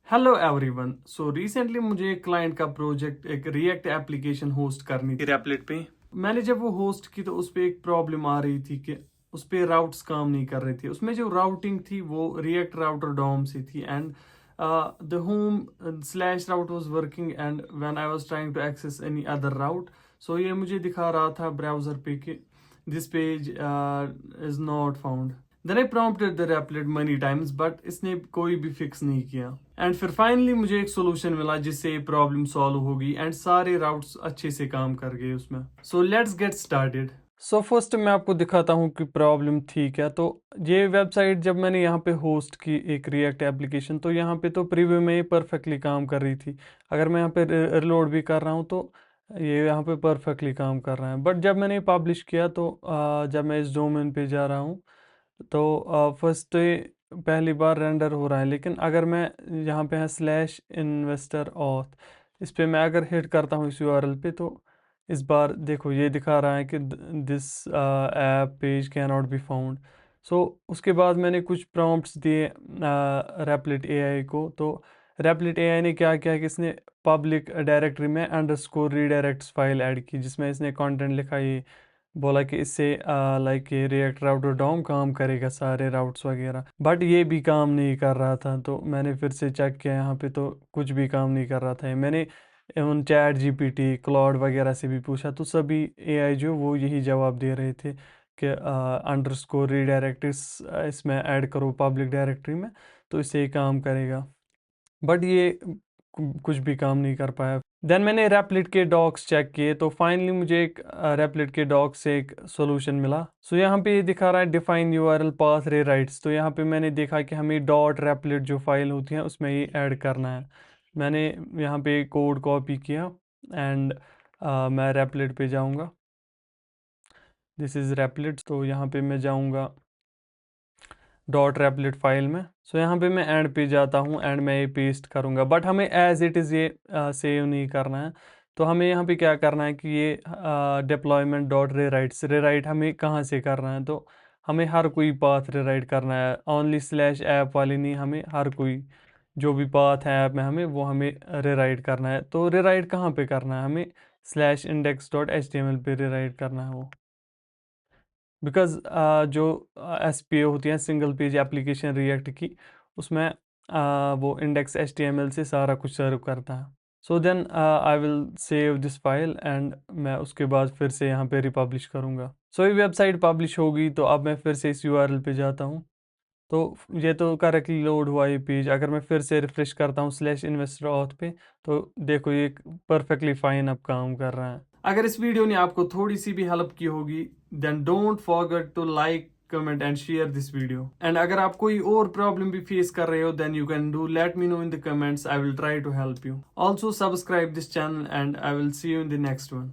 Hello everyone. So recently मुझे एक client का प्रोजेक्ट एक रिएक्ट एप्लीकेशन होस्ट करनी थी रेपलेट पे। मैंने जब वो होस्ट की तो उस पे एक प्रॉब्लम आ रही थी कि उस पे राउट्स काम नहीं कर रहे थे। उसमें जो राउटिंग थी वो रिएक्ट राउटर डॉम से थी and the home slash route was working and when I was trying to access any other route, so ये मुझे दिखा रहा था ब्राउजर पे कि this page is not found. Then I prompted the Replit many times but इसने कोई भी फिक्स नहीं किया एंड फिर फाइनली मुझे एक सोल्यूशन मिला जिससे ये प्रॉब्लम सॉल्व होगी एंड सारे राउट्स अच्छे से काम कर गए उसमें। So let's get started. So first मैं आपको दिखाता हूँ कि प्रॉब्लम थी क्या। तो ये वेबसाइट जब मैंने यहाँ पे होस्ट की एक रिएक्ट एप्लीकेशन तो यहाँ पे तो प्रीव्यू में ही परफेक्टली काम कर रही थी। अगर मैं यहाँ पे रिलोड भी कर रहा हूँ तो ये यहाँ पे परफेक्टली काम कर रहा है। बट जब मैंने पब्लिश किया तो जब मैं इस डोमेन पे जा रहा हूँ तो फर्स्ट तो ये पहली बार रेंडर हो रहा है, लेकिन अगर मैं यहाँ पे है स्लैश इन्वेस्टर ऑथ, इस पे मैं अगर हिट करता हूँ इस यूआरएल पे तो इस बार देखो ये दिखा रहा है कि this app page can not be found. So उसके बाद मैंने कुछ प्रॉम्प्ट्स दिए रेपलिट एआई को। तो रेपलिट एआई ने क्या किया कि इसने पब्लिक डायरेक्टरी में अंडरस्कोर रीडायरेक्ट्स फाइल ऐड की जिसमें इसने कंटेंट लिखा, ये बोला कि इससे लाइक ये रिएक्ट राउटर डॉम काम करेगा सारे राउट्स वगैरह। बट ये भी काम नहीं कर रहा था तो मैंने फिर से चेक किया यहाँ पे तो कुछ भी काम नहीं कर रहा था। मैंने उन चैट जीपीटी क्लाउड वगैरह से भी पूछा तो सभी एआई जो वो यही जवाब दे रहे थे कि अंडरस्कोर रीडायरेक्ट इसमें ऐड करो पब्लिक डायरेक्टरी में तो इससे ये काम करेगा। बट ये कुछ भी काम नहीं कर पाया। देन मैंने रेपलिट के डॉक्स चेक किए तो फाइनली मुझे एक रेपलिट के डॉक से एक सोल्यूशन मिला। सो यहाँ पे ये दिखा रहा है डिफाइन यूआरएल पाथ रे राइट्स। तो यहाँ पे मैंने देखा कि हमें डॉट रेपलिट जो फाइल होती है उसमें ये ऐड करना है। मैंने यहाँ पे कोड कॉपी किया एंड मैं रेपलिट पे जाऊँगा। This is Replit. तो यहाँ पे मैं जाऊँगा डॉट रेपलेट फाइल में। सो यहाँ पे मैं एंड पे जाता हूँ एंड मैं ये पेस्ट करूँगा बट हमें एज इट इज़ ये सेव नहीं करना है। तो हमें यहाँ पे क्या करना है कि ये डिप्लॉयमेंट डॉट रे राइट हमें कहाँ से करना है। तो हमें हर कोई पाथ रे राइट करना है, ओनली स्लैश ऐप वाली नहीं, हमें हर कोई जो भी पाथ है ऐप में हमें वो हमें रे राइट करना है। तो रे राइट कहाँ पे करना है, हमें slash index dot H T M L पे रे राइट करना है वो। बिकॉज जो एस पी ए होती है सिंगल पेज एप्लीकेशन रिएक्ट की, उसमें वो index H T M L से सारा कुछ सर्व करता है। So then I will save this file and मैं उसके बाद फिर से यहाँ पे रिपब्लिश करूँगा। सो ये वेबसाइट पब्लिश होगी तो अब मैं फिर से इस यूआरएल पे जाता हूँ। तो ये तो करेक्टली लोड हुआ ये पेज। अगर मैं फिर से रिफ्रेश करता हूँ स्लैश इन्वेस्टर ऑथ पे तो देखो ये परफेक्टली फाइन अब काम कर रहा है। अगर इस वीडियो ने आपको थोड़ी सी भी हेल्प की होगी then don't forget to like comment and share this video. And अगर आप कोई और प्रॉब्लम भी फेस कर रहे हो then you can do let me know in the comments, I will try to help you. Also subscribe this channel and I will see you in the next one.